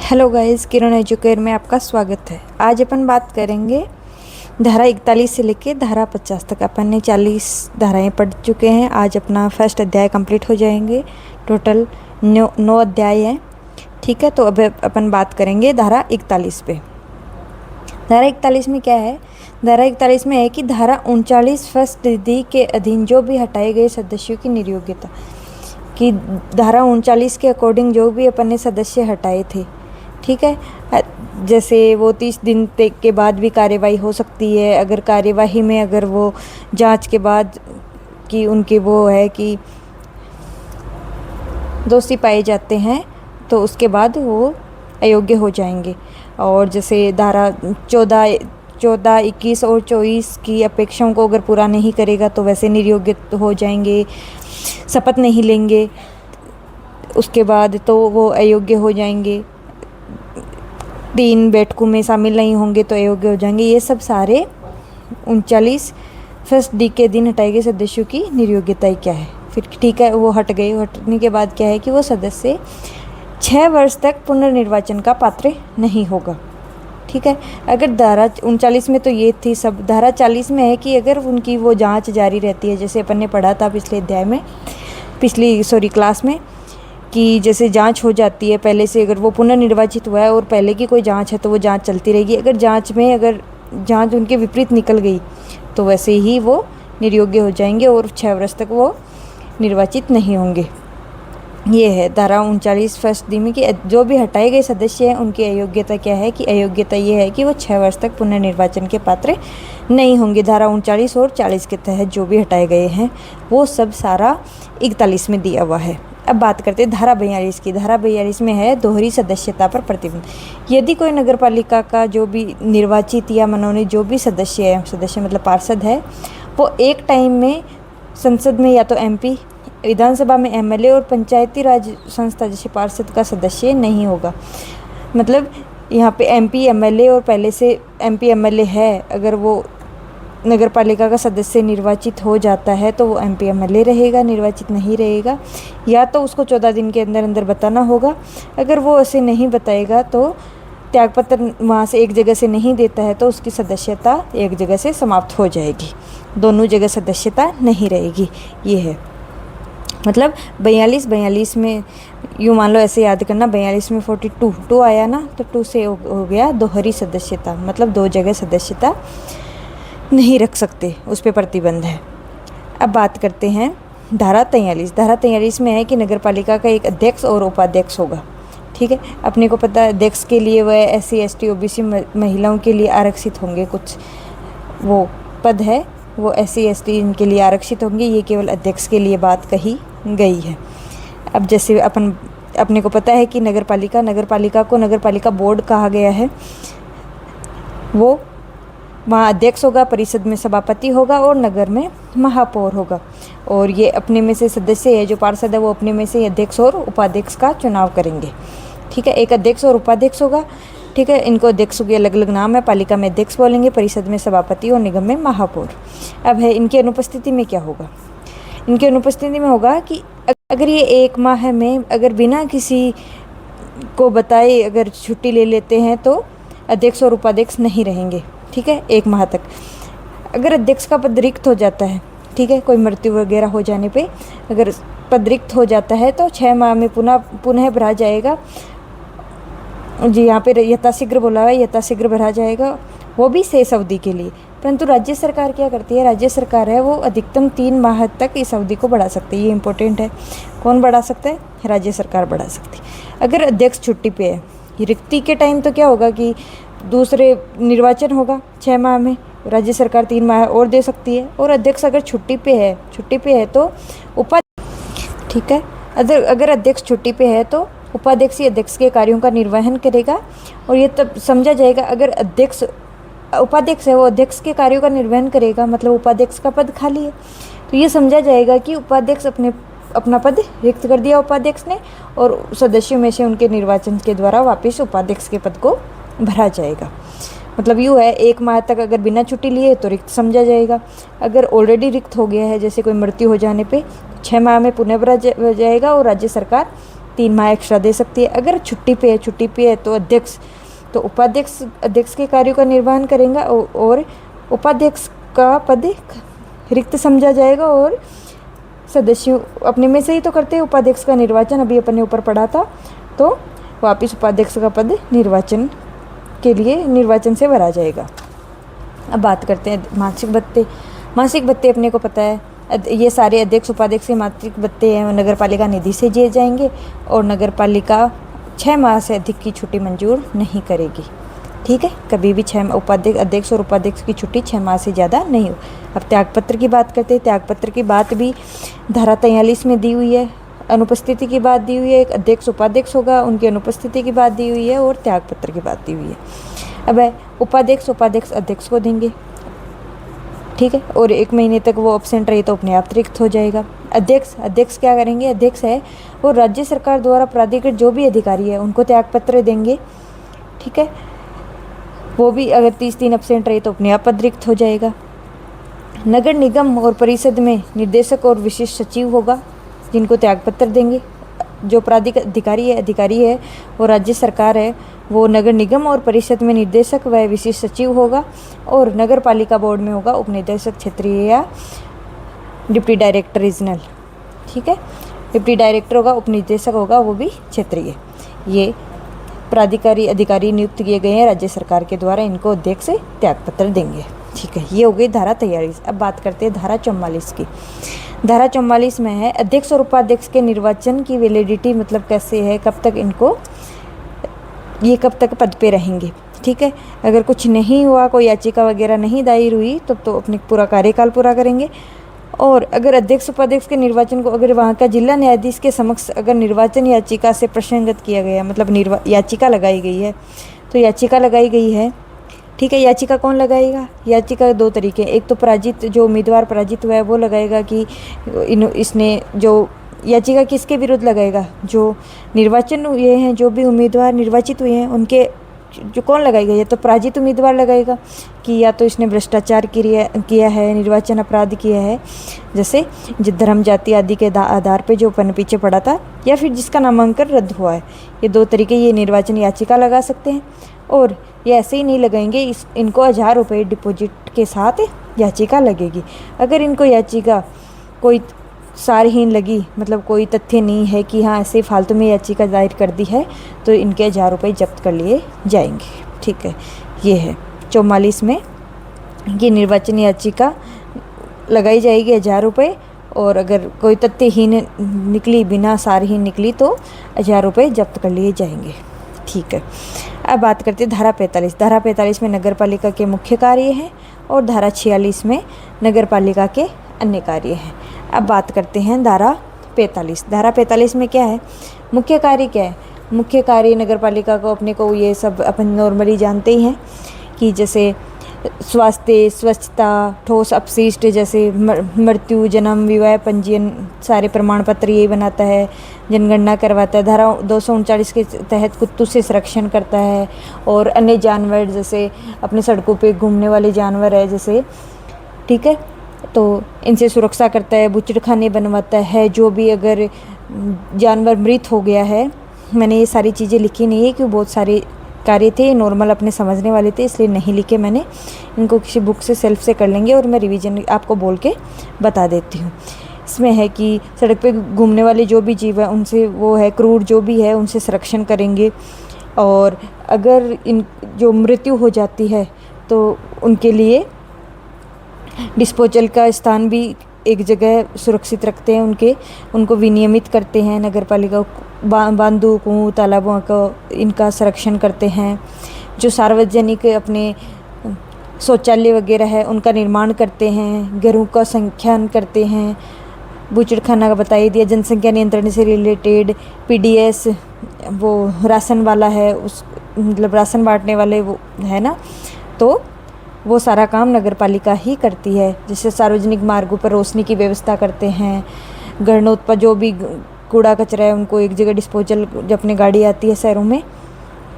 Hello guys, किरण educare में आपका स्वागत है। आज अपन बात करेंगे धारा 41 से लेके धारा 50 तक। अपन ने 40 धाराएं पढ़ चुके हैं। आज अपना फर्स्ट अध्याय कंप्लीट हो जाएंगे। टोटल 9 अध्याय हैं। ठीक है, तो अब अपन बात करेंगे धारा 41 पे। धारा 41 में क्या है? धारा 41 में है कि धारा 39 फर्स्ट विधि के अधीन जो भी हटाए गए सदस्यों की निर्योग्यता कि धारा 39 के अकॉर्डिंग जो भी अपन ने सदस्य हटाए थे, ठीक है, जैसे वो 30 दिन तक के बाद भी कार्यवाही हो सकती है। अगर कार्यवाही में अगर वो जांच के बाद कि उनके वो है कि दोषी पाए जाते हैं तो उसके बाद वो अयोग्य हो जाएंगे। और जैसे धारा 14, 21 और 24 की अपेक्षाओं को अगर पूरा नहीं करेगा तो वैसे निर्योग्य हो जाएंगे, शपथ नहीं लेंगे उसके बाद तो वो अयोग्य हो जाएंगे, 3 बैठकों में शामिल नहीं होंगे तो अयोग्य हो जाएंगे। ये सब सारे 39 फर्स्ट डी के दिन हटाए गए सदस्यों की निर्योग्यता क्या है। फिर ठीक है, वो हट गए। हटने के बाद क्या है कि वो सदस्य 6 वर्ष तक पुनर्निर्वाचन का पात्र नहीं होगा। ठीक है, अगर धारा 39 में तो ये थी सब। धारा 40 में है कि अगर उनकी वो जांच जारी रहती है, जैसे अपन ने पढ़ा था पिछले अध्याय में, क्लास में, कि जैसे जांच हो जाती है पहले से, अगर वो पुनर्निर्वाचित हुआ है और पहले की कोई जांच है तो वो जांच चलती रहेगी। अगर जांच उनके विपरीत निकल गई तो वैसे ही वो निर्योग्य हो जाएंगे और 6 वर्ष तक वो निर्वाचित नहीं होंगे। ये है धारा 39 फर्स्ट डी में कि जो भी हटाए गए सदस्य हैं उनकी अयोग्यता क्या है कि अयोग्यता ये है कि वो 6 वर्ष तक पुनर्निर्वाचन के पात्र नहीं होंगे। धारा 39 और 40 के तहत जो भी हटाए गए हैं वो सब सारा 41 में दिया हुआ है। अब बात करते हैं धारा 42 की। धारा 42 में है दोहरी सदस्यता पर प्रतिबंध। यदि कोई नगर पालिका का जो भी निर्वाचित या मनोनीत जो भी सदस्य है, सदस्य मतलब पार्षद है, वो एक टाइम में संसद में या तो MP, विधानसभा में MLA और पंचायती राज संस्था जैसे पार्षद का सदस्य नहीं होगा। मतलब यहाँ पे MP MLA और पहले से MP MLA है, अगर वो नगर पालिका का सदस्य निर्वाचित हो जाता है तो वो MP MLA रहेगा, निर्वाचित नहीं रहेगा। या तो उसको 14 दिन के अंदर अंदर बताना होगा। अगर वो ऐसे नहीं बताएगा तो त्यागपत्र वहाँ से एक जगह से नहीं देता है तो उसकी सदस्यता एक जगह से समाप्त हो जाएगी, दोनों जगह सदस्यता नहीं रहेगी। ये है मतलब 42 में यूँ मान लो, ऐसे याद करना, 42 में 42 आया ना, तो 2 से हो गया दोहरी सदस्यता, मतलब 2 जगह सदस्यता नहीं रख सकते, उस पर प्रतिबंध है। अब बात करते हैं धारा 43। धारा 43 में है कि नगर पालिका का एक अध्यक्ष और उपाध्यक्ष होगा। ठीक है, अपने को पता है अध्यक्ष के लिए वह SC ST OBC महिलाओं के लिए आरक्षित होंगे, कुछ वो पद है वो SC ST इनके लिए आरक्षित होंगे। ये केवल अध्यक्ष के लिए बात कही गई है। अब जैसे अपने को पता है कि नगर पालिका को नगर पालिका बोर्ड कहा गया है। वो वहाँ अध्यक्ष होगा, परिषद में सभापति होगा और नगर में महापौर होगा। और ये अपने में से सदस्य है जो पार्षद है वो अपने में से अध्यक्ष और उपाध्यक्ष का चुनाव करेंगे। ठीक है, एक अध्यक्ष और उपाध्यक्ष होगा। ठीक है, इनको अध्यक्षों के अलग अलग नाम है। पालिका में अध्यक्ष बोलेंगे, परिषद में सभापति और निगम में महापौर। अब है इनकी अनुपस्थिति में क्या होगा? इनकी अनुपस्थिति में होगा कि अगर ये 1 माह में अगर बिना किसी को बताए अगर छुट्टी ले लेते हैं तो अध्यक्ष और उपाध्यक्ष नहीं रहेंगे। ठीक है, 1 माह तक। अगर अध्यक्ष का पद रिक्त हो जाता है, ठीक है, कोई मृत्यु वगैरह हो जाने पे अगर पद रिक्त हो जाता है तो 6 माह में पुनः भरा जाएगा। जी, यहाँ पे यथाशीघ्र बोला हुआ है, यथाशीघ्र भरा जाएगा, वो भी शेष अवधि के लिए। परंतु राज्य सरकार क्या करती है? राज्य सरकार है वो अधिकतम 3 माह तक इस अवधि को बढ़ा सकती है। ये इंपॉर्टेंट है। कौन बढ़ा सकता है? राज्य सरकार बढ़ा सकती है। अगर अध्यक्ष छुट्टी पे है, रिक्ति के टाइम तो क्या होगा कि दूसरे निर्वाचन होगा 6 माह में, राज्य सरकार 3 माह और दे सकती है। और अध्यक्ष अगर छुट्टी पे है तो ठीक है, अगर अध्यक्ष छुट्टी पे है तो उपाध्यक्ष ही अध्यक्ष के कार्यों का निर्वहन करेगा। और ये तब समझा जाएगा अगर उपाध्यक्ष है वो अध्यक्ष के कार्यों का निर्वहन करेगा, मतलब उपाध्यक्ष का पद खाली है, तो ये समझा जाएगा कि उपाध्यक्ष अपना पद रिक्त कर दिया उपाध्यक्ष ने, और सदस्यों में से उनके निर्वाचन के द्वारा वापस उपाध्यक्ष के पद को भरा जाएगा। मतलब यूँ है, 1 माह तक अगर बिना छुट्टी लिए तो रिक्त समझा जाएगा। अगर ऑलरेडी रिक्त हो गया है, जैसे कोई मृत्यु हो जाने पे, 6 माह में पुनः भरा जाएगा और राज्य सरकार 3 माह एक्स्ट्रा दे सकती है। अगर छुट्टी पे है तो अध्यक्ष के कार्यों का निर्वहन करेंगे और उपाध्यक्ष का पद रिक्त समझा जाएगा और सदस्यों अपने में से ही तो करते हैं। उपाध्यक्ष का निर्वाचन अभी अपने ऊपर पड़ा था, तो वापस उपाध्यक्ष का पद निर्वाचन से भरा जाएगा। अब बात करते हैं मासिक भत्ते। मासिक भत्ते अपने को पता है, ये सारे अध्यक्ष उपाध्यक्ष के मासिक भत्ते हैं नगर पालिका निधि से दिए जाएंगे और नगर पालिका 6 माह से अधिक की छुट्टी मंजूर नहीं करेगी। ठीक है, कभी भी अध्यक्ष और उपाध्यक्ष की छुट्टी 6 माह से ज़्यादा नहीं हो। अब त्यागपत्र की बात करते हैं। त्यागपत्र की बात भी धारा 43 में दी हुई है। अनुपस्थिति की बात दी हुई है, एक अध्यक्ष उपाध्यक्ष होगा, उनकी अनुपस्थिति की बात दी हुई है और त्यागपत्र की बात दी हुई है। अब उपाध्यक्ष अध्यक्ष को देंगे, ठीक है, और 1 महीने तक वो एब्सेंट रही तो अपने आप रिक्त हो जाएगा। अध्यक्ष क्या करेंगे? अध्यक्ष है वो राज्य सरकार द्वारा प्राधिकृत जो भी अधिकारी है उनको त्यागपत्र देंगे, ठीक है। वो भी अगर 30 दिन एब्सेंट रहे तो अपने आप पद रिक्त हो जाएगा। नगर निगम और परिषद में निर्देशक और विशिष्ट सचिव होगा जिनको त्यागपत्र देंगे। जो प्राधिकृत अधिकारी है वो राज्य सरकार है, वो नगर निगम और परिषद में निर्देशक व विशिष्ट सचिव होगा और नगर पालिका बोर्ड में होगा उपनिदेशक क्षेत्रीय या डिप्टी डायरेक्टर रीजनल, ठीक है। डिप्टी डायरेक्टर होगा, उपनिदेशक होगा, वो भी क्षेत्रीय। ये प्राधिकारी अधिकारी नियुक्त किए गए हैं राज्य सरकार के द्वारा, इनको अध्यक्ष से त्यागपत्र देंगे, ठीक है। ये हो गई धारा 43। अब बात करते हैं धारा 44 की। धारा 44 में है अध्यक्ष और उपाध्यक्ष के निर्वाचन की वैलिडिटी, मतलब कैसे है, कब तक पद पे रहेंगे, ठीक है। अगर कुछ नहीं हुआ, कोई याचिका वगैरह नहीं दायर हुई तो अपने पूरा कार्यकाल पूरा करेंगे। और अगर अध्यक्ष उपाध्यक्ष के निर्वाचन को अगर वहाँ का जिला न्यायाधीश के समक्ष अगर निर्वाचन याचिका से प्रसंगत किया गया, मतलब याचिका लगाई गई है, तो याचिका लगाई गई है, ठीक है। याचिका कौन लगाएगा? याचिका 2 तरीके, एक तो पराजित, जो उम्मीदवार पराजित हुआ है वो लगाएगा कि इसने जो याचिका किसके विरुद्ध लगाएगा, जो निर्वाचन हुए हैं, जो भी उम्मीदवार निर्वाचित हुए हैं उनके जो कौन लगाएगा, या तो पराजित उम्मीदवार लगाएगा कि या तो इसने भ्रष्टाचार किया है, निर्वाचन अपराध किया है, जैसे धर्म जाति आदि के आधार पे जो पन पीछे पड़ा था, या फिर जिसका नामांकन रद्द हुआ है। ये 2 तरीके ये निर्वाचन याचिका लगा सकते हैं। और ये ऐसे ही नहीं लगाएंगे, इनको 1000 रुपये डिपॉजिट के साथ याचिका लगेगी। अगर इनको याचिका कोई सारहीन लगी, मतलब कोई तथ्य नहीं है कि हाँ ऐसे फालतू में याचिका दायर कर दी है, तो इनके 1000 रुपये जब्त कर लिए जाएंगे, ठीक है। ये है 44 में, ये निर्वाचन याचिका लगाई जाएगी 1000 रुपये, और अगर कोई तथ्यहीन निकली, बिना सारहीन निकली, तो 1000 रुपये जब्त कर लिए जाएंगे, ठीक है। अब बात करते हैं धारा 45। धारा 45 में नगर पालिका के मुख्य कार्य हैं और धारा 46 में नगर पालिका के अन्य कार्य हैं। अब बात करते हैं धारा 45। धारा 45 में क्या है? मुख्य कार्य क्या है? मुख्य कार्य नगर पालिका को अपने को ये सब अपन नॉर्मली जानते ही हैं कि जैसे स्वास्थ्य, स्वच्छता, ठोस अपशिष्ट जैसे मृत्यु, जन्म, विवाह, पंजीयन, सारे प्रमाण पत्र यही बनाता है। जनगणना करवाता है। धारा 239 के तहत कुत्तों से संरक्षण करता है और अन्य जानवर जैसे अपने सड़कों पे घूमने वाले जानवर है जैसे, ठीक है, तो इनसे सुरक्षा करता है। बूचड़खाने बनवाता है। जो भी अगर जानवर मृत हो गया है, मैंने ये सारी चीज़ें लिखी नहीं है क्योंकि बहुत सारे कार्य थे, नॉर्मल अपने समझने वाले थे, इसलिए नहीं लिखे मैंने। इनको किसी बुक से सेल्फ से कर लेंगे और मैं रिवीजन आपको बोल के बता देती हूँ। इसमें है कि सड़क पे घूमने वाले जो भी जीव है उनसे, वो है क्रूर जो भी है, उनसे संरक्षण करेंगे। और अगर इन जो मृत्यु हो जाती है तो उनके लिए डिस्पोजल का स्थान भी एक जगह सुरक्षित रखते हैं। उनको विनियमित करते हैं। नगर पालिका बांधों, कुओं, तालाबों का इनका संरक्षण करते हैं। जो सार्वजनिक अपने शौचालय वगैरह है उनका निर्माण करते हैं। घरों का संख्यान करते हैं। बूचड़खाना का बता ही दिया। जनसंख्या नियंत्रण से रिलेटेड पीडीएस, वो राशन वाला है, उस मतलब राशन बांटने वाले वो है ना, तो वो सारा काम नगर पालिका ही करती है। जैसे सार्वजनिक मार्गों पर रोशनी की व्यवस्था करते हैं। गणोत्पाद जो भी कूड़ा कचरा है उनको एक जगह डिस्पोजल, जब अपनी गाड़ी आती है शहरों में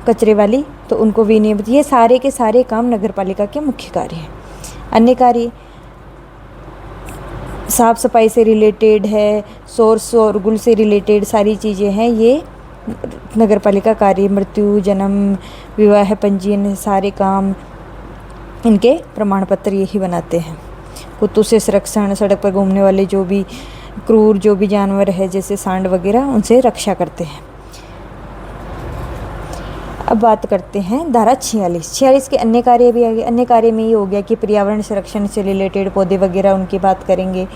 कचरे वाली, तो उनको विनियमित, ये सारे के सारे काम नगर पालिका के मुख्य कार्य हैं। अन्य कार्य साफ सफाई से रिलेटेड है, सोर्स शोरगुल से रिलेटेड सारी चीज़ें हैं, ये नगर पालिका कार्य, मृत्यु, जन्म, विवाह, पंजीयन, सारे काम इनके प्रमाण पत्र यही बनाते हैं। कुत्तों से संरक्षण, सड़क पर घूमने वाले जो भी क्रूर जो भी जानवर है जैसे सांड वगैरह, उनसे रक्षा करते हैं। अब बात करते हैं धारा 46 के अन्य कार्य भी आ गए। अन्य कार्य में ये हो गया कि पर्यावरण संरक्षण से रिलेटेड पौधे वगैरह उनकी बात करेंगे,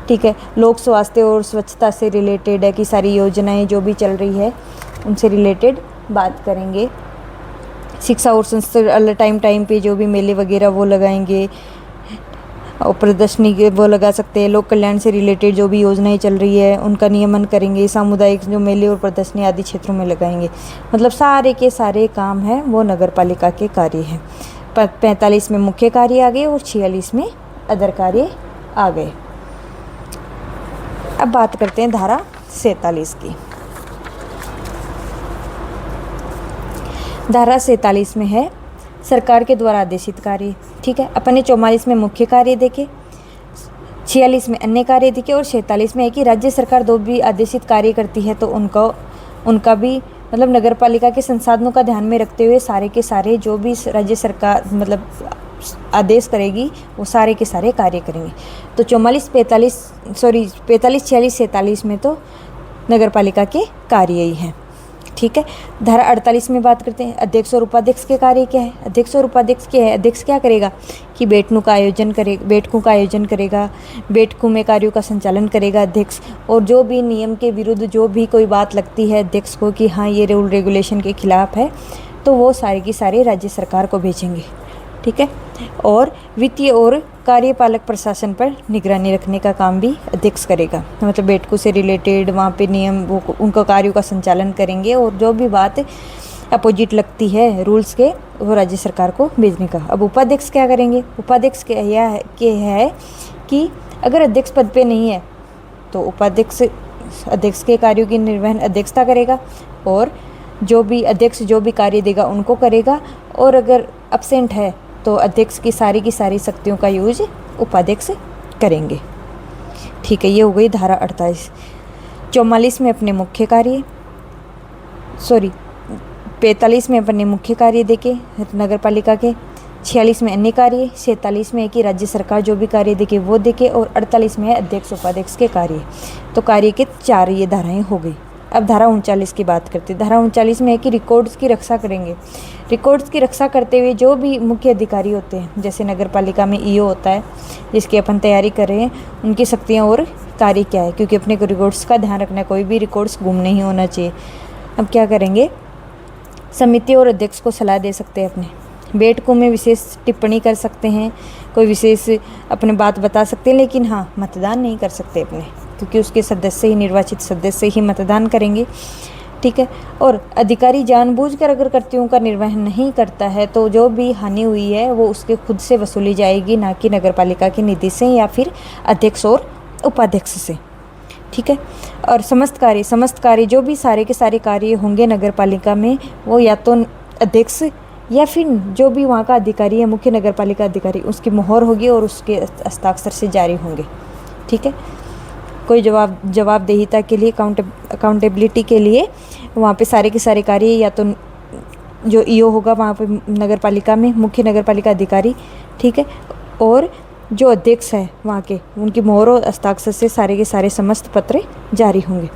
ठीक है। लोक स्वास्थ्य और स्वच्छता से रिलेटेड है कि सारी योजनाएं जो भी चल रही है उनसे रिलेटेड बात करेंगे। शिक्षा और संस्कृति टाइम पे जो भी मेले वगैरह वो लगाएंगे और प्रदर्शनी के वो लगा सकते हैं। लोक कल्याण से रिलेटेड जो भी योजनाएं चल रही है उनका नियमन करेंगे। सामुदायिक जो मेले और प्रदर्शनी आदि क्षेत्रों में लगाएंगे। मतलब सारे के सारे काम हैं वो नगर पालिका के कार्य हैं। 45 में मुख्य कार्य आ गए और 46 में अदर कार्य आ गए। अब बात करते हैं धारा 47 की। धारा 47 में है सरकार के द्वारा आदेशित कार्य, ठीक है। अपन ने 44 में मुख्य कार्य देखे, 46 में अन्य कार्य देखे और 46 में है कि राज्य सरकार जो भी आदेशित कार्य करती है तो उनका भी मतलब नगर पालिका के संसाधनों का ध्यान में रखते हुए सारे के सारे जो भी राज्य सरकार मतलब आदेश करेगी वो सारे के सारे कार्य करेंगे। तो 45, 46, 47 में तो नगर पालिका के कार्य ही हैं, ठीक है। धारा 48 में बात करते हैं अध्यक्ष और उपाध्यक्ष के कार्य क्या है। अध्यक्ष और उपाध्यक्ष क्या है? अध्यक्ष क्या करेगा कि बैठकों का आयोजन करेगा, बैठकों में कार्यों का संचालन करेगा अध्यक्ष। और जो भी नियम के विरुद्ध जो भी कोई बात लगती है अध्यक्ष को कि हाँ ये रूल रेगुलेशन के खिलाफ है, तो वो सारे की सारे राज्य सरकार को भेजेंगे, ठीक है। और वित्तीय और कार्यपालक प्रशासन पर निगरानी रखने का काम भी अध्यक्ष करेगा। मतलब बैठकों से रिलेटेड वहाँ पे नियम उनका कार्यों का संचालन करेंगे और जो भी बात अपोजिट लगती है रूल्स के वो राज्य सरकार को भेजने का। अब उपाध्यक्ष क्या करेंगे? उपाध्यक्ष क्या है कि अगर अध्यक्ष पद पे नहीं है तो अध्यक्ष के कार्यों की निर्वहन अध्यक्षता करेगा और जो भी अध्यक्ष जो भी कार्य देगा उनको करेगा। और अगर एब्सेंट है तो अध्यक्ष की सारी शक्तियों का यूज उपाध्यक्ष करेंगे, ठीक है। ये हो गई धारा 48। 44 में अपने मुख्य कार्य 45 में अपने मुख्य कार्य देखे नगर पालिका के, 46 में अन्य कार्य, 47 में है कि राज्य सरकार जो भी कार्य देखे वो देखे और 48 में है अध्यक्ष उपाध्यक्ष के कार्य। तो कार्य के 4 ये धाराएं हो गई। अब धारा 39 की बात करते हैं। धारा 39 में है कि रिकॉर्ड्स की रक्षा करेंगे। रिकॉर्ड्स की रक्षा करते हुए जो भी मुख्य अधिकारी होते हैं जैसे नगर पालिका में ईओ होता है जिसकी अपन तैयारी कर रहे हैं, उनकी शक्तियाँ और कार्य क्या है, क्योंकि अपने को रिकॉर्ड्स का ध्यान रखना है, कोई भी रिकॉर्ड्स गुम नहीं होना चाहिए। अब क्या करेंगे? समिति और अध्यक्ष को सलाह दे सकते हैं, अपने बैठकों में विशेष टिप्पणी कर सकते हैं, कोई विशेष अपने बात बता सकते हैं, लेकिन हाँ मतदान नहीं कर सकते अपने, क्योंकि उसके सदस्य ही निर्वाचित सदस्य ही मतदान करेंगे, ठीक है। और अधिकारी जानबूझकर अगर कर्तव्यों का निर्वहन नहीं करता है तो जो भी हानि हुई है वो उसके खुद से वसूली जाएगी, ना कि नगर पालिका की निधि से या फिर अध्यक्ष और उपाध्यक्ष से, ठीक है। और समस्त कार्य जो भी सारे के सारे कार्य होंगे नगर पालिका में वो या तो अध्यक्ष या फिर जो भी वहाँ का अधिकारी है मुख्य नगर पालिका अधिकारी उसकी मोहर होगी और उसके हस्ताक्षर से जारी होंगे, ठीक है। कोई जवाबदेहिता के लिए अकाउंटेबिलिटी के लिए वहाँ पे सारे के सारे कार्य या तो जो ईओ होगा वहाँ पे नगर पालिका में मुख्य नगर पालिका अधिकारी, ठीक है, और जो अध्यक्ष है वहाँ के उनकी मोहर और हस्ताक्षर से सारे के सारे समस्त पत्र जारी होंगे।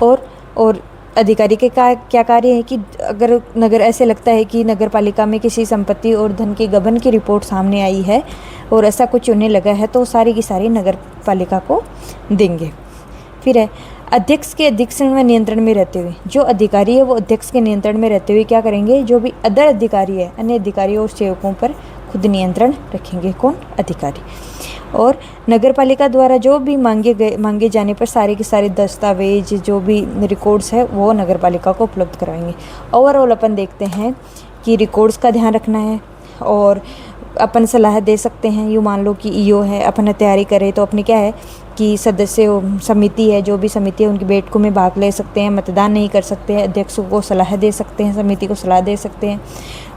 और अधिकारी के क्या कार्य है कि अगर ऐसे लगता है कि नगर पालिका में किसी संपत्ति और धन की गबन की रिपोर्ट सामने आई है और ऐसा कुछ होने लगा है तो सारी की सारी नगर पालिका को देंगे। फिर है अध्यक्ष के अधीक्षण व नियंत्रण में रहते हुए, जो अधिकारी है वो अध्यक्ष के नियंत्रण में रहते हुए क्या करेंगे, जो भी अदर अधिकारी है अन्य अधिकारियों और सेवकों पर खुद नियंत्रण रखेंगे। कौन? अधिकारी। और नगर पालिका द्वारा जो भी मांगे जाने पर सारे के सारे दस्तावेज जो भी रिकॉर्ड्स है वो नगर पालिका को उपलब्ध करवाएंगे। ओवरऑल अपन देखते हैं कि रिकॉर्ड्स का ध्यान रखना है और अपन सलाह दे सकते हैं। यूँ मान लो कि ईओ है, अपन तैयारी करें तो अपने क्या है कि सदस्य समिति है, जो भी समिति है उनकी बैठकों में भाग ले सकते हैं, मतदान नहीं कर सकते हैं, अध्यक्ष को सलाह दे सकते हैं, समिति को सलाह दे सकते हैं।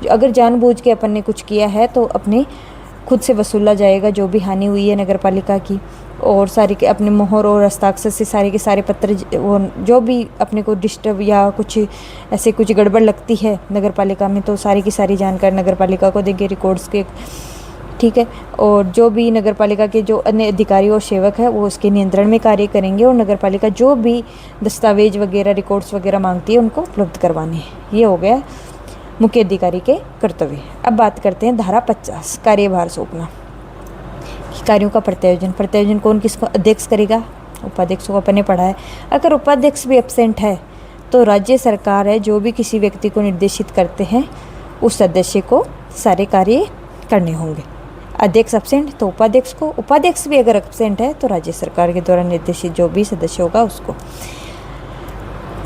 अगर जानबूझ के अपन ने कुछ किया है तो अपने खुद से वसूला जाएगा जो भी हानि हुई है नगर पालिका की, और सारे के अपने मोहर और हस्ताक्षर से सारे के सारे पत्र वो जो भी अपने को डिस्टर्ब या कुछ ऐसे कुछ गड़बड़ लगती है नगर पालिका में, तो सारी की सारी जानकारी नगर पालिका को देंगे रिकॉर्ड्स के, ठीक है। और जो भी नगर पालिका के जो अन्य अधिकारी और सेवक है वो उसके नियंत्रण में कार्य करेंगे, और नगर पालिका जो भी दस्तावेज वगैरह रिकॉर्ड्स वगैरह मांगती है उनको उपलब्ध करवाने हैं। ये हो गया मुख्य अधिकारी के कर्तव्य। अब बात करते हैं धारा 50 कार्यभार सौंपना। कार्यों का प्रत्यायोजन कौन किसको अध्यक्ष करेगा? उपाध्यक्ष को अपन ने पढ़ा है। अगर उपाध्यक्ष भी एब्सेंट है तो राज्य सरकार है जो भी किसी व्यक्ति को निर्देशित करते हैं उस सदस्य को सारे कार्य करने होंगे। अध्यक्ष एब्सेंट तो उपाध्यक्ष को, उपाध्यक्ष भी अगर एब्सेंट है तो राज्य सरकार के द्वारा निर्देशित जो भी सदस्य होगा उसको।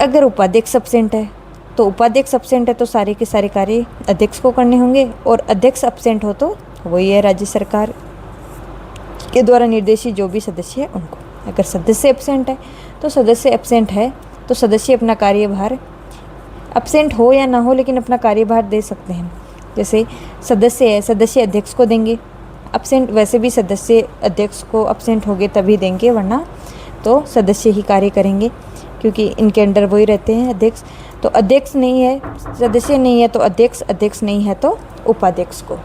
अगर उपाध्यक्ष एब्सेंट है तो उपाध्यक्ष एब्सेंट है तो सारे के सारे कार्य अध्यक्ष को करने होंगे, और अध्यक्ष एब्सेंट हो तो वही है राज्य सरकार के द्वारा निर्देशित जो भी सदस्य है उनको। अगर सदस्य एब्सेंट है तो सदस्य अपना कार्यभार एब्सेंट हो या ना हो लेकिन अपना कार्यभार दे सकते हैं। जैसे सदस्य है, सदस्य अध्यक्ष को देंगे एब्सेंट, वैसे भी सदस्य अध्यक्ष को एब्सेंट हो गए तभी देंगे, वरना तो सदस्य ही कार्य करेंगे क्योंकि इनके अंडर वही रहते हैं अध्यक्ष। तो अध्यक्ष नहीं है, सदस्य नहीं है तो अध्यक्ष नहीं है तो उपाध्यक्ष को।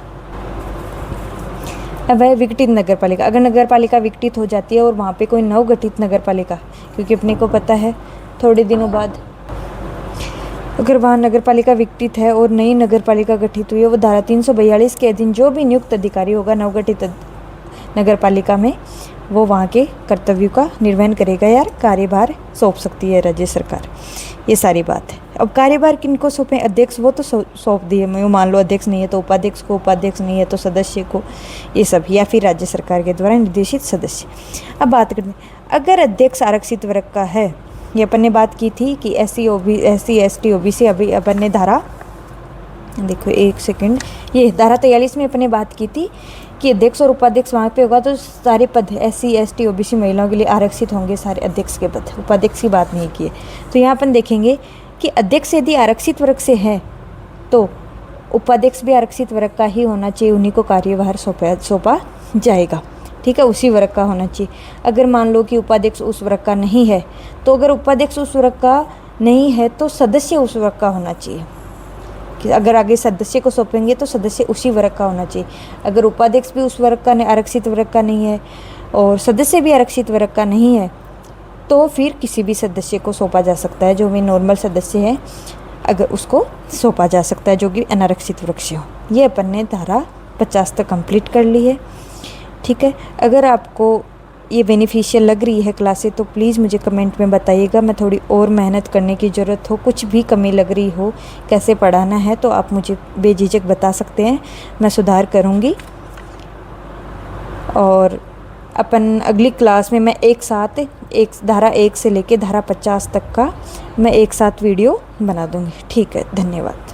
अब है विघटित नगर पालिका। अगर नगर पालिका विघटित हो जाती है और वहाँ पे कोई नवगठित नगर पालिका, क्योंकि अपने को पता है थोड़े दिनों बाद अगर वहाँ नगर पालिका विघटित है और नई नगर पालिका गठित हुई है, वो धारा 342 के अधीन जो भी नियुक्त अधिकारी होगा नवगठित नगर पालिका में, वो वहाँ के कर्तव्यों का निर्वहन करेगा यार, कार्यभार सौंप सकती है राज्य सरकार। ये सारी बात है। अब कार्यभार किनको सौंपें? अध्यक्ष वो तो सौंप दिए, मैं मान लो अध्यक्ष नहीं है तो उपाध्यक्ष को, उपाध्यक्ष नहीं है तो सदस्य को, ये सब, या फिर राज्य सरकार के द्वारा निर्देशित सदस्य। अब बात करते हैं अगर अध्यक्ष आरक्षित वर्ग का है, ये अपन ने बात की थी कि SC ST OBC, अभी अपन ने धारा देखो एक सेकंड, ये धारा 43 में अपन ने बात की थी कि अध्यक्ष और उपाध्यक्ष वहाँ पे होगा तो सारे पद SC ST OBC महिलाओं के लिए आरक्षित होंगे सारे अध्यक्ष के पद, उपाध्यक्ष की बात नहीं की है। तो यहाँ अपन देखेंगे कि अध्यक्ष यदि आरक्षित वर्ग से है तो उपाध्यक्ष भी आरक्षित वर्ग का ही होना चाहिए, उन्हीं को कार्यभार सौंपा जाएगा, ठीक है, उसी वर्ग का होना चाहिए। अगर मान लो कि उपाध्यक्ष उस वर्ग का नहीं है तो अगर उपाध्यक्ष उस वर्ग का नहीं है तो सदस्य उस वर्ग का होना चाहिए, कि अगर आगे सदस्य को सौंपेंगे तो सदस्य उसी वर्ग का होना चाहिए। अगर उपाध्यक्ष भी उस वर्ग का आरक्षित वर्ग का नहीं है और सदस्य भी आरक्षित वर्ग का नहीं है तो फिर किसी भी सदस्य को सौंपा जा सकता है, जो भी नॉर्मल सदस्य है अगर उसको सौंपा जा सकता है जो कि अनारक्षित वर्ग से हो। ये अपन ने धारा 50 तक कंप्लीट कर ली है, ठीक है। अगर आपको ये बेनिफिशियल लग रही है क्लासें तो प्लीज़ मुझे कमेंट में बताइएगा, मैं थोड़ी और मेहनत करने की ज़रूरत हो, कुछ भी कमी लग रही हो, कैसे पढ़ाना है तो आप मुझे बेझिझक बता सकते हैं, मैं सुधार करूँगी। और अपन अगली क्लास में मैं एक साथ धारा 1 से लेके धारा 50 तक का मैं एक साथ वीडियो बना दूँगी, ठीक है। धन्यवाद।